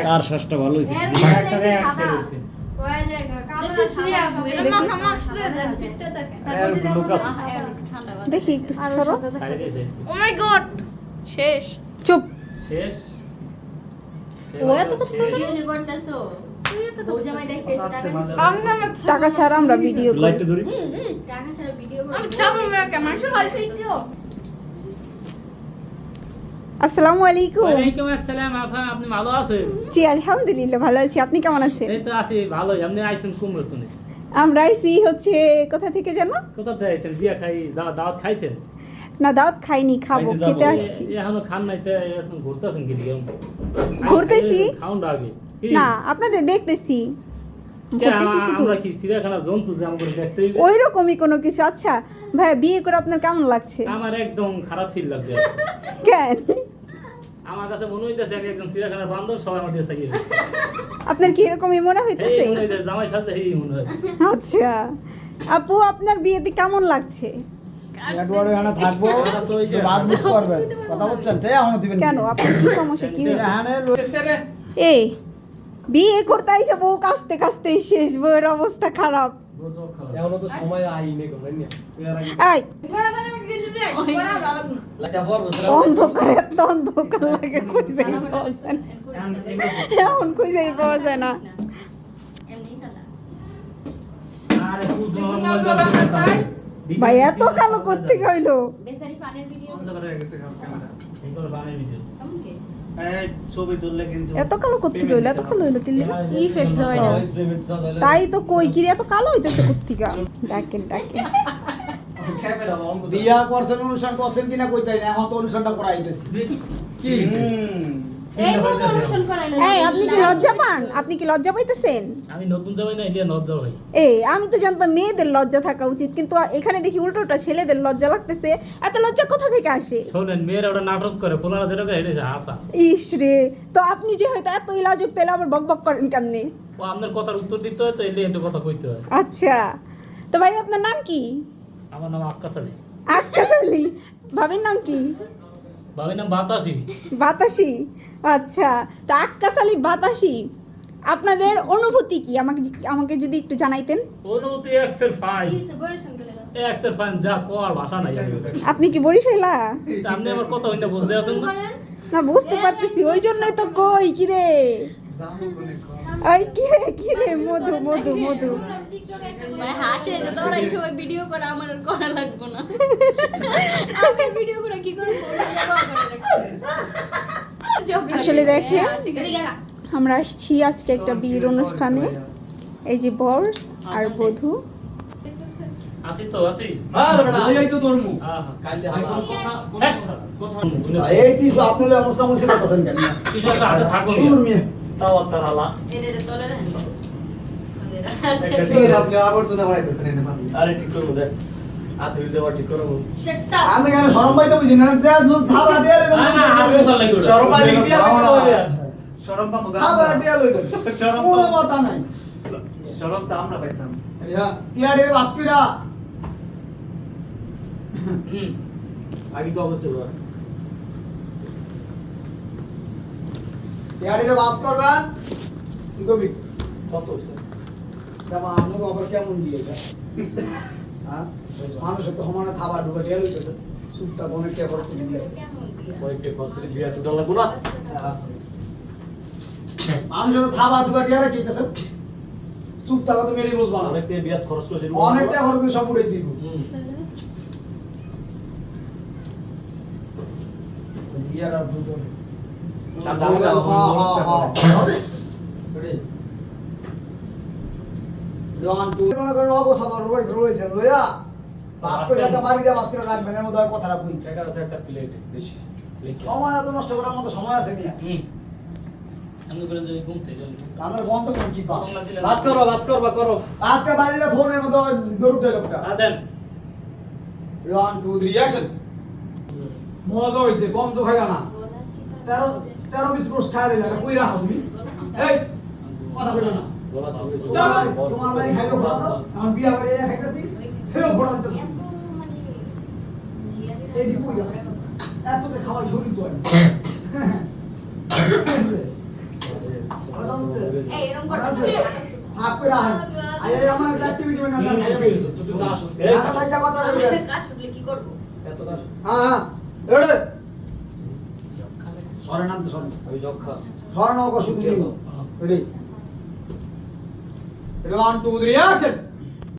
কার শ্বাসটা ভালো হয়েছে দেখি একটু সরো। ও মাই গড, শেষ। চুপ। শেষ। ও এত কথা ভিডিও করতেছো, বউ জামাই দেখতেছো, টাকা ছাড়া আমরা ভিডিও করি। লাইটটা ধরি। টাকা ছাড়া ভিডিও করো। আমি চাবো না কেমন হইছে তো। আসসালামু আলাইকুম। ওয়ালাইকুম আসসালাম আপা, আপনি ভালো আছেন? জি আলহামদুলিল্লাহ ভালো আছি, আপনি কেমন আছেন? এই তো আছি ভালোই। আপনি আইছেন কুমরতুনে? আমরা আইছি হচ্ছে কোথা থেকে জানো? কোথা থেকে আইছেন? বিয়া খাই দাওয়াত খাইছেন? না দাওয়াত খাইনি, খাবো, খাইতে যাবো। খেতে আসছি। এখনো খান নাই তো এখন ঘুরতেছেন কি দিকে? ঘুরতেছি? খাউন আগে কি? না আপনাদের দেখতেছি, কে ঘুরতেছি শুধু। আমরা কি চিড়িয়াখানার জন্তু যে আমাদের দেখতে হইবে? ওই রকমই কোনো কিছু। আচ্ছা ভাই, বিয়ে করে আপনার কেমন লাগছে? আমার একদম খারাপ ফিল লাগছে। কেন? আমার কাছে মনে হইতেছে আমি একজন চিড়িয়াখানার বান্দর, সবাই আমার দিয়ে সাকিয়ে গেছে। আপনার কি এরকমই মনে এই হইতেছে? মনে হইতেছে জামাই সাথে এই মনে হয়। আচ্ছা আপু, আপনার বিয়েতে কেমন লাগছে? নেটওয়ার্কে এখানে থাকবো, আমরা তো ওই যে বাদ মিস করবেন, কথা বলছেন, তাই এখনো দিবেন কেন, আপনার কি সমস্যা, কি হয়েছে? এখানে এই বিয়ে করতে আইসা বউ কাশতে কাশতে শেষ, বউয়ের অবস্থা খারাপ। এখনো তো সময় আইনি কোন না। এই লাইটটা ফর বসরা। অন্ধকার, এত অন্ধকার লাগে, খুঁজেই পাওয়া যায় না। এখন খুঁজেই পাওয়া যায় না। এমনি কালা। আরে পুজো মজা ভাই এত কালো করতে হইলো? বেচারি পানের ভিডিও অন্ধকার হয়ে গেছে ক্যামেরা। এগুলো বানাই ভিডিও। কেমন কে? এই ছবি তুললে কিন্তু এত কালো করতে হইলো? এত কালো হইলো তিল্লি? ইফেক্ট হয় না। তাই তো কই, কি রে এত কালো হইতেছে কোত্থেকে? ডাকেন ডাকেন। ক্যামেরা বন্ধ। বিয়া করছেন, অনুষ্ঠান করছেন কিনা কইতাই না, এখন তো অনুষ্ঠানটা করাইতেছি। কি এই বউ তো অনুষ্ঠান করে না। এই আপনি কি লজ্জা পান? আপনি কি লজ্জা পাইতেছেন? আমি নতুন যাবাই না, এটা নজ্জা ভাই। এই আমি তো জানতাম মেয়েদের লজ্জা থাকা উচিত, কিন্তু এখানে দেখি উল্টোটা, ছেলেদের লজ্জা লাগতেছে। এত লজ্জা কোথা থেকে আসে? শোনেন, মেয়েরা ওটা নাটক করে, পোলারা যেটা করে এটা হাসা। ইস রে, তো আপনি যে হয়তো এত লাজুক, তাহলে আবার বক বক করেন কেমনে? ও আপনার কথার উত্তর দিতে হয় তো এলে একটু কথা কইতে হয়। আচ্ছা তো ভাই আপনার নাম কি? আমার নাম আক্কাস আলী। আক্কাস আলী। ভাবির নাম কি? বাবির নাম বাতাসি। বাতাসি। আচ্ছা, তো আক্কাস আলী বাতাসি, আপনাদের অনুভূতি কি আমাকে আমাকে যদি একটু জানাইতেন। অনুভূতি এক্সেল ফাইন, কি সবার সঙ্গে লাগা। এক্সেল ফাইন, যা কর ভাষা নাই। আপনি কি বরিশালা? আপনি আমার কথা হইনা বুঝতে আছেন না? করেন? না বুঝতে পারতেছি, ওই জন্যই তো কই কি রে, ওই কি রে মধু মধু মধু। ভাই হাসে যে তোরা এই সময় ভিডিও করে, আমার আর করা লাগবে না। আমি ভিডিও করে কি করব? আসলে দেখেন, আমরা আসছি আজকে একটা বিয়ের অনুষ্ঠানে। এই যে বর আর বধূ। আসি তো আসি। আর বেটা আই তো ধর্মু। আহা কাইলে হাইকোর্ট কথা কথা এই কি সব আপনাদের অবস্থা মুছে করতেছেন কেন? কিছু একটা হাতে থাকুন। দূর মিয়া। তাও তার আলা। এরে তোলে রে। এই আপনি আবর্জনা বানাইতেছেন এনে পাবি। আরে ঠিক করব দে। আছে ভিডিও ঠিক করব। সেটটা আমি কেন শরম পাইতে বুঝি না, যা থাবা দিয়ে দেবেন। না না আগে চল লাগি ওটা। শরম পালি দিয়া শরম পাবো থাবা দিয়ে লইবেন। শরম কোনো কথা নাই। শরম তো আমরা পাইতাম। হ্যাঁ টিয়ারে বাসপিরা। হুম। আগে তো অবশ্যই বল। টিয়ারে বাস করবেন। কি কবি? কত হইছে? দামা আপনি খবর কেমন দিয়ে এটা? হ্যাঁ মানুষের তো সমানে থাবা ঢুকে দিয়ে লইতেছে। সুপ্তা বনে কে করছে দিলে। কয়েকটা কষ্ট বিয়া তো দলা গুলা। মানুষের তো থাবা ঢুকে টিয়ারে কিতেছে। সুপ্তা কত মেরি বুঝবা না। অনেকটা বিয়া খরচ করেছে। অনেকটা খরচ করে সব উড়াই দিব। হুম। ইয়ার আর দুটো। ঠান্ডা লাগা জন তুই মনে করেন অবসর রয়েছে লইয়া বাস করে একটা বাড়ি দিয়ে বাস করে রাখবেন, এর মধ্যে আর কথাটা কই। টাকা তো একটা প্লেট বেশি। সময় এত নষ্ট করার মতো সময় আছে মিয়া। হুম। আমি করে যাই ঘুমতে যাই। আমার বন্ধ কোন কি পাস তোমরা দিলে বাস করো। আজকে বাড়িতে ফোনের মধ্যে গরুটা লোকটা। দেন। 1 2 3 অ্যাকশন। মজা হইছে, বন্ধ খাইলা না। 13 20 পুরুষ খাই দিলা, কই রাখো তুমি? এই কথা কইলো না। গলা ছবি চলো তোমার ভাই খাইলো ফোড়া দাও, এখন বিয়া করে এয়া খাইতাছি, হেও ফোড়া দিতেছি। এত মানে জিয়ারে এই দি কই রাখো? এত তে খাওয়াই শরীর তো আর। কইরা আহেন আই আমার একটা অ্যাক্টিভিটি বানা দেন তুই তো আসছিস ঢাকা যাইতা কথা কইবেন কাজ করলে কি করবো? এত কাজ হ্যাঁ এড়ে সরে নাম তো সরে আমি যক্ষা সরে নাও কো শুধু রেডি 1 2 3 অ্যাকশন